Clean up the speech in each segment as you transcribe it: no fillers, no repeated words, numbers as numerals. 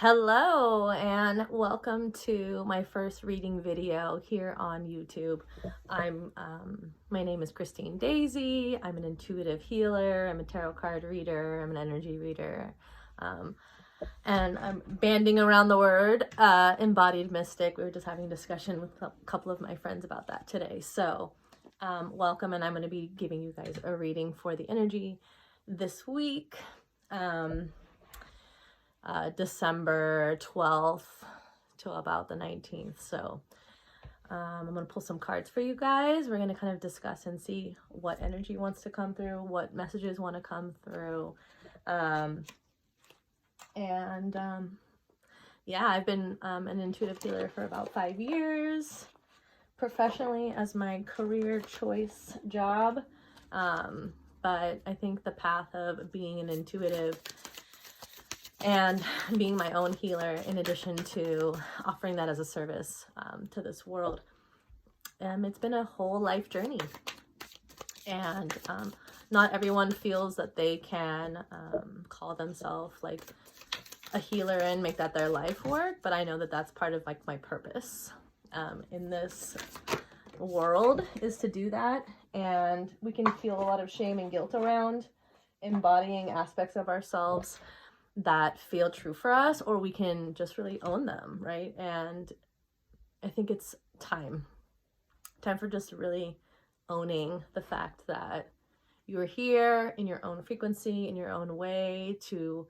Hello and welcome to my first reading video here on YouTube. My name is Christine Daisy. I'm an intuitive healer. I'm a tarot card reader. I'm an energy reader. And I'm banding around the word embodied mystic. We were just having a discussion with a couple of my friends about that today. So welcome, and I'm going to be giving you guys a reading for the energy this week. December 12th to about the 19th. So I'm going to pull some cards for you guys. We're going to kind of discuss and see what energy wants to come through, what messages want to come through. Yeah, I've been an intuitive healer for about 5 years, professionally as my career choice job. But I think the path of being an intuitive and being my own healer, in addition to offering that as a service to this world, it's been a whole life journey. And not everyone feels that they can call themselves like a healer and make that their life work, but I know that that's part of like my purpose in this world, is to do that. And we can feel a lot of shame and guilt around embodying aspects of ourselves that feel true for us, or we can just really own them, right? And I think it's time for just really owning the fact that you're here in your own frequency, in your own way, to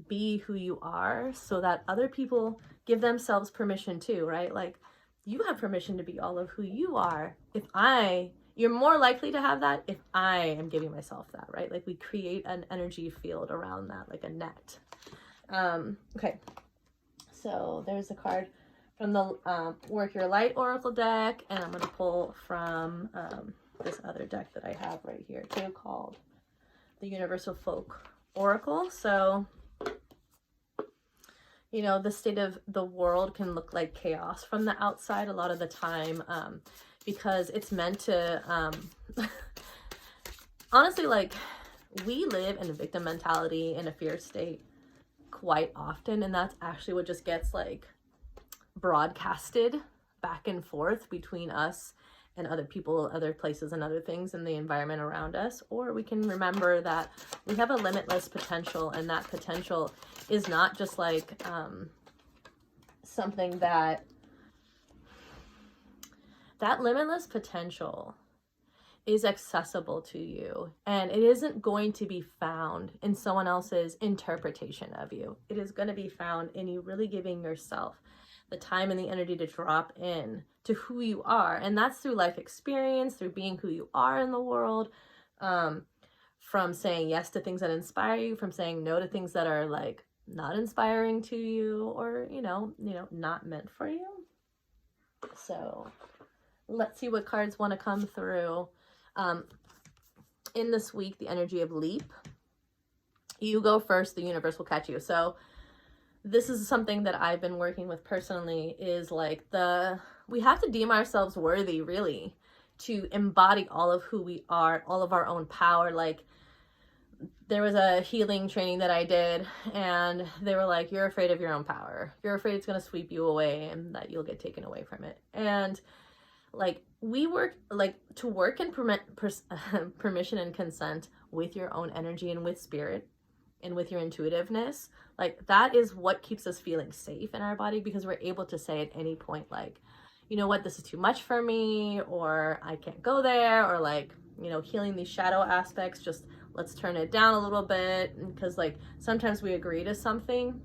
be who you are, so that other people give themselves permission too, right? Like, you have permission to be all of who you are. You're more likely to have that if I am giving myself that, right? Like, we create an energy field around that, like a net. Okay, so there's a card from the Work Your Light Oracle deck, and I'm going to pull from this other deck that I have right here too, called the Universal Folk Oracle. So, you know, the state of the world can look like chaos from the outside a lot of the time, because it's meant to, honestly, like, we live in a victim mentality, in a fear state quite often, and that's actually what just gets like broadcasted back and forth between us and other people, other places, and other things in the environment around us. Or we can remember that we have a limitless potential, and that potential is not just like something that limitless potential is accessible to you, and it isn't going to be found in someone else's interpretation of you. It is going to be found in you really giving yourself the time and the energy to drop in to who you are. And that's through life experience, through being who you are in the world, from saying yes to things that inspire you, from saying no to things that are like not inspiring to you, or you know not meant for you. So let's see what cards want to come through. In this week, the energy of leap. You go first, the universe will catch you. So this is something that I've been working with personally, is like we have to deem ourselves worthy, really, to embody all of who we are, all of our own power. Like, there was a healing training that I did, and they were like, you're afraid of your own power. You're afraid it's going to sweep you away and that you'll get taken away from it. And like, we work like to work in permission and consent with your own energy and with spirit and with your intuitiveness. Like, that is what keeps us feeling safe in our body, because we're able to say at any point, like, you know what, this is too much for me, or I can't go there, or like, you know, healing these shadow aspects, just let's turn it down a little bit. Because like, sometimes we agree to something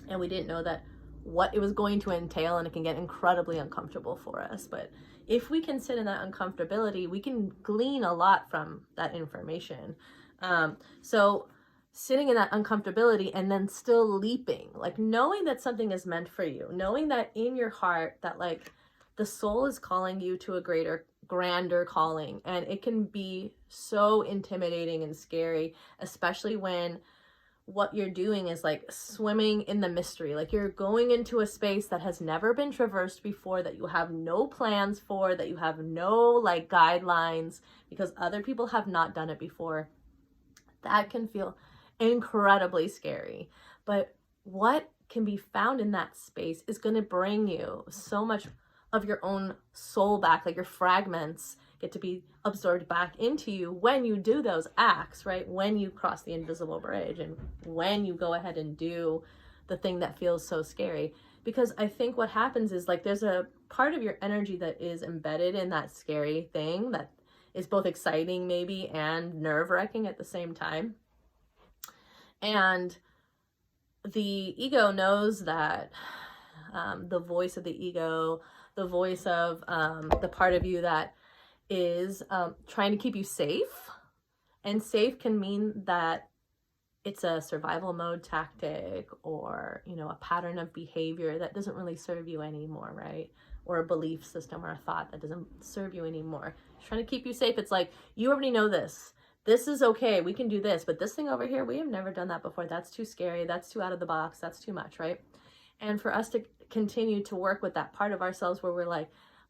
and we didn't know that what it was going to entail, and it can get incredibly uncomfortable for us. But if we can sit in that uncomfortability, we can glean a lot from that information. So sitting in that uncomfortability and then still leaping, like knowing that something is meant for you, knowing that in your heart that like the soul is calling you to a greater, grander calling. And it can be so intimidating and scary, especially when what you're doing is like swimming in the mystery. Like, you're going into a space that has never been traversed before, that you have no plans for, that you have no like guidelines, because other people have not done it before. That can feel incredibly scary. But what can be found in that space is going to bring you so much of your own soul back, like your fragments get to be absorbed back into you when you do those acts, right? When you cross the invisible bridge and when you go ahead and do the thing that feels so scary. Because I think what happens is like there's a part of your energy that is embedded in that scary thing that is both exciting maybe and nerve-wracking at the same time. And the ego knows that the voice of the ego, the voice of the part of you that is trying to keep you safe. And safe can mean that it's a survival mode tactic or, you know, a pattern of behavior that doesn't really serve you anymore, right? Or a belief system or a thought that doesn't serve you anymore. It's trying to keep you safe. It's like, you already know this. This is okay. We can do this. But this thing over here, we have never done that before. That's too scary. That's too out of the box. That's too much, right? And for us to continue to work with that part of ourselves where we're like,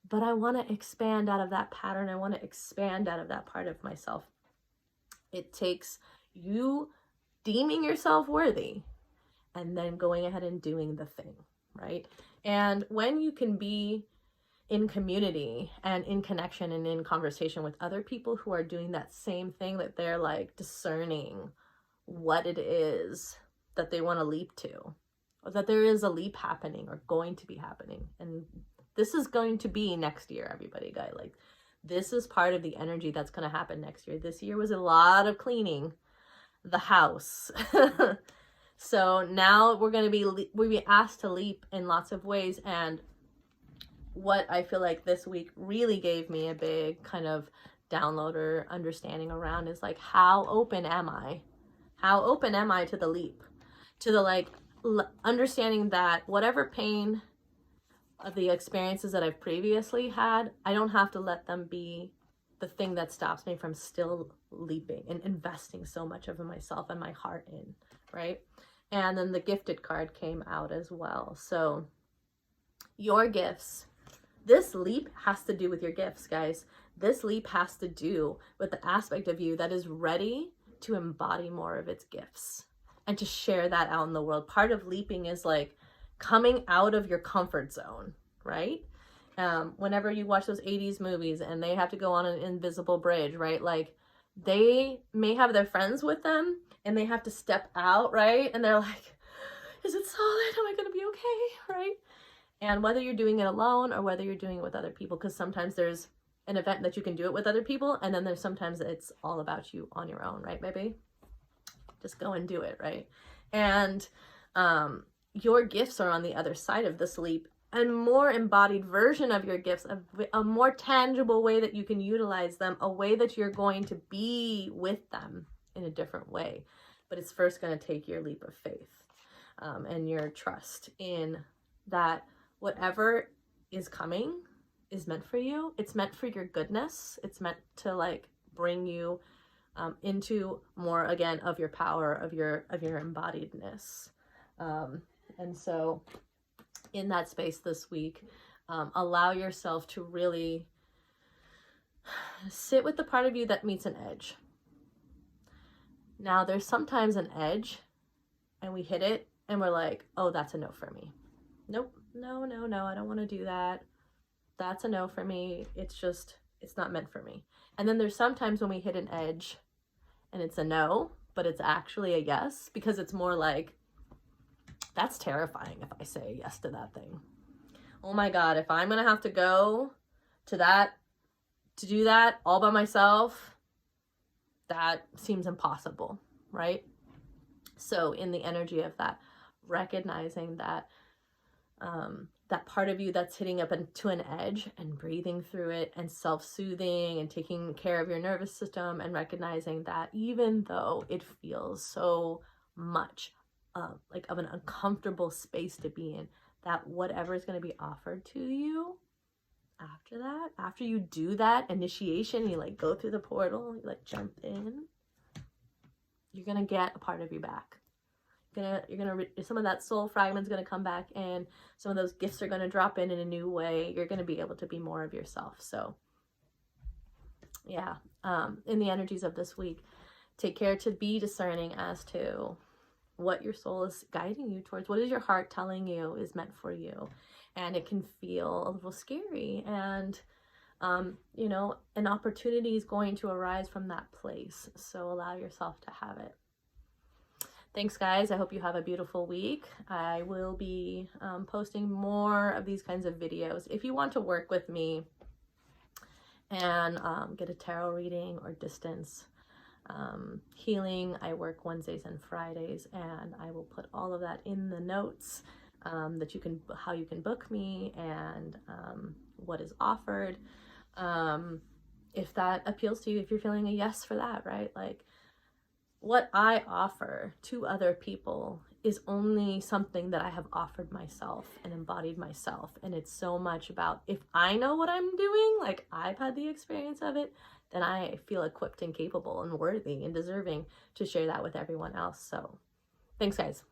but I want to expand out of that pattern. I want to expand out of that part of myself. It takes you deeming yourself worthy and then going ahead and doing the thing, right? And when you can be in community and in connection and in conversation with other people who are doing that same thing, that they're like discerning what it is that they want to leap to, or that there is a leap happening or going to be happening. And this is going to be next year, everybody, guys. Like, this is part of the energy that's going to happen next year. This year was a lot of cleaning the house. So now we're going to be asked to leap in lots of ways. And what I feel like this week really gave me a big kind of download or understanding around is like, how open am I? How open am I to the leap? To the like understanding that whatever pain of the experiences that I've previously had, I don't have to let them be the thing that stops me from still leaping and investing so much of myself and my heart in, right? And then the gifted card came out as well. So your gifts, this leap has to do with your gifts, guys. This leap has to do with the aspect of you that is ready to embody more of its gifts and to share that out in the world. Part of leaping is like coming out of your comfort zone, right? Whenever you watch those 80s movies and they have to go on an invisible bridge, right? Like, they may have their friends with them and they have to step out, right? And they're like, is it solid? Am I going to be okay? Right? And whether you're doing it alone or whether you're doing it with other people, because sometimes there's an event that you can do it with other people, and then there's sometimes it's all about you on your own, right, baby? Just go and do it, right? And your gifts are on the other side of this leap, a more embodied version of your gifts, a more tangible way that you can utilize them, a way that you're going to be with them in a different way. But it's first going to take your leap of faith and your trust in that whatever is coming is meant for you. It's meant for your goodness. It's meant to like bring you into more, again, of your power, of your embodiedness. And so in that space this week, allow yourself to really sit with the part of you that meets an edge. Now, there's sometimes an edge and we hit it and we're like, oh, that's a no for me. Nope, no, I don't want to do that. That's a no for me. It's not meant for me. And then there's sometimes when we hit an edge and it's a no, but it's actually a yes, because it's more like, that's terrifying if I say yes to that thing. Oh my God, if I'm going to have to go to that, to do that all by myself, that seems impossible, right? So in the energy of that, recognizing that that part of you that's hitting up to an edge and breathing through it and self-soothing and taking care of your nervous system, and recognizing that even though it feels so much like of an uncomfortable space to be in, that whatever is going to be offered to you after that, after you do that initiation, you like go through the portal, you like jump in, you're going to get a part of you back. Some of that soul fragment's going to come back, and some of those gifts are going to drop in a new way. You're going to be able to be more of yourself. So yeah, in the energies of this week, take care to be discerning as to what your soul is guiding you towards. What is your heart telling you is meant for you? And it can feel a little scary, and you know, an opportunity is going to arise from that place. So allow yourself to have it. Thanks, guys. I hope you have a beautiful week. I will be posting more of these kinds of videos. If you want to work with me and get a tarot reading or distance healing, I work Wednesdays and Fridays, and I will put all of that in the notes, that you can, how you can book me, and what is offered. If that appeals to you, if you're feeling a yes for that, right? Like, what I offer to other people is only something that I have offered myself and embodied myself. And it's so much about, if I know what I'm doing, like I've had the experience of it, then I feel equipped and capable and worthy and deserving to share that with everyone else. So thanks, guys.